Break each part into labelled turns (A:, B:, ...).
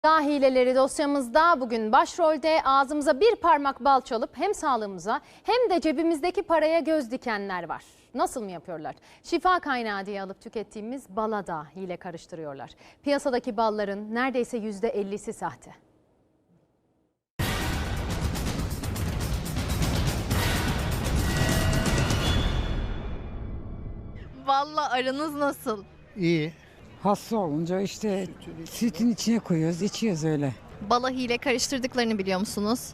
A: Gıda hileleri dosyamızda bugün başrolde ağzımıza bir parmak bal çalıp hem sağlığımıza hem de cebimizdeki paraya göz dikenler var. Nasıl mı yapıyorlar? Şifa kaynağı diye alıp tükettiğimiz bala da hile karıştırıyorlar. Piyasadaki balların neredeyse %50'si sahte.
B: Balla aranız nasıl?
C: İyi.
D: Hasta olunca işte sütün içine koyuyoruz, içiyoruz öyle.
B: Bala hile karıştırdıklarını biliyor musunuz?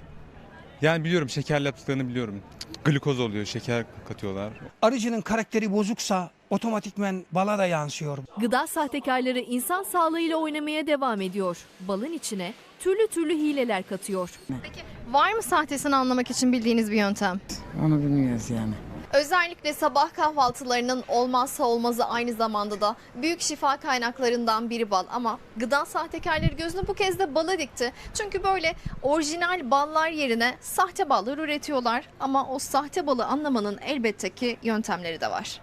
E: Yani biliyorum, şekerle yaptıklarını biliyorum. Glikoz oluyor, şeker katıyorlar.
C: Arıcının karakteri bozuksa otomatikmen bala da yansıyor.
F: Gıda sahtekarları insan sağlığıyla oynamaya devam ediyor. Balın içine türlü türlü hileler katıyor.
B: Peki var mı sahtesini anlamak için bildiğiniz bir yöntem?
D: Onu bilmiyoruz yani.
B: Özellikle sabah kahvaltılarının olmazsa olmazı, aynı zamanda da büyük şifa kaynaklarından biri bal. Ama gıda sahtekarları gözünü bu kez de bala dikti. Çünkü böyle orijinal ballar yerine sahte ballar üretiyorlar. Ama o sahte balı anlamanın elbette ki yöntemleri de var.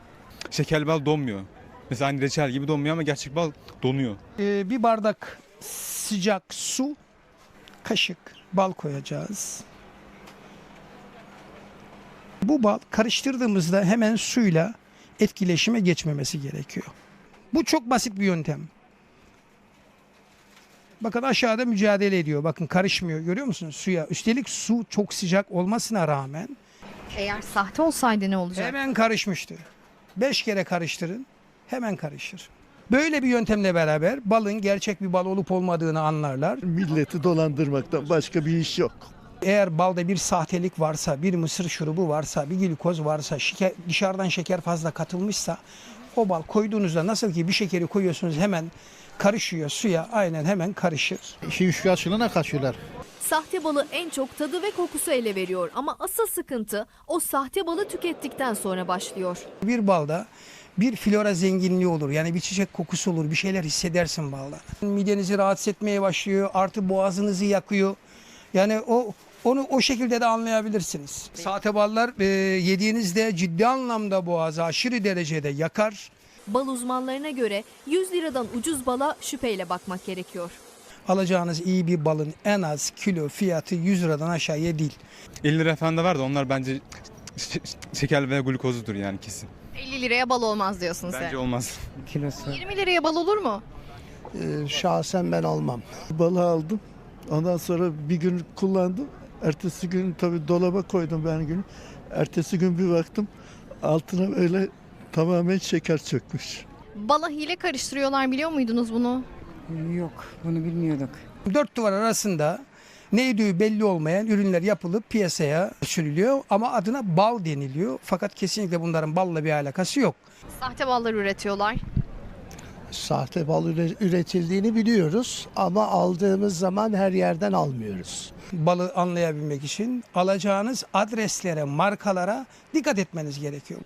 E: Şekerli bal donmuyor. Mesela hani reçel gibi donmuyor ama gerçek bal donuyor.
C: Bir bardak sıcak su, kaşık bal koyacağız. Bu bal karıştırdığımızda hemen suyla etkileşime geçmemesi gerekiyor. Bu çok basit bir yöntem. Bakın aşağıda mücadele ediyor. Bakın karışmıyor. Görüyor musunuz suya? Üstelik su çok sıcak olmasına rağmen
B: Eğer sahte olsaydı ne olacak?
C: hemen karışmıştır. 5 kere karıştırın, hemen karışır. Böyle bir yöntemle beraber balın gerçek bir bal olup olmadığını anlarlar.
G: Milleti dolandırmaktan başka bir iş yok.
C: Eğer balda bir sahtelik varsa, bir mısır şurubu varsa, bir glikoz varsa, dışarıdan şeker fazla katılmışsa o bal koyduğunuzda nasıl ki bir şekeri koyuyorsunuz hemen karışıyor suya, aynen hemen karışır.
G: İşin şu yaşına kaçıyorlar.
F: Sahte balı en çok tadı ve kokusu ele veriyor. Ama asıl sıkıntı o sahte balı tükettikten sonra başlıyor.
C: Bir balda bir flora zenginliği olur. Yani bir çiçek kokusu olur, bir şeyler hissedersin balda. Midenizi rahatsız etmeye başlıyor, artı boğazınızı yakıyor. Yani onu o şekilde de anlayabilirsiniz. Sahte ballar yediğinizde ciddi anlamda boğazı aşırı derecede yakar.
F: Bal uzmanlarına göre 100 liradan ucuz bala şüpheyle bakmak gerekiyor.
C: Alacağınız iyi bir balın en az kilo fiyatı 100 liradan aşağıya değil.
E: 50 lira falan da var da onlar bence şeker ve glukozludur yani kesin.
B: 50 liraya bal olmaz diyorsun
E: Bence
B: sen.
E: olmaz.
D: Kilosu.
B: 20 liraya bal olur mu?
G: Şahsen ben almam. Balı aldım. Ondan sonra bir gün kullandım. Ertesi gün tabii dolaba koydum ben gün. Ertesi gün bir baktım altına öyle tamamen şeker çökmüş.
B: Bala hile karıştırıyorlar, biliyor muydunuz bunu?
D: Yok, bunu bilmiyorduk.
C: Dört duvar arasında neydi belli olmayan ürünler yapılıp piyasaya sürülüyor ama adına bal deniliyor. Fakat kesinlikle bunların balla bir alakası yok.
B: Sahte ballar üretiyorlar.
H: Sahte bal üretildiğini biliyoruz ama aldığımız zaman her yerden almıyoruz.
C: Balı anlayabilmek için alacağınız adreslere, markalara dikkat etmeniz gerekiyor.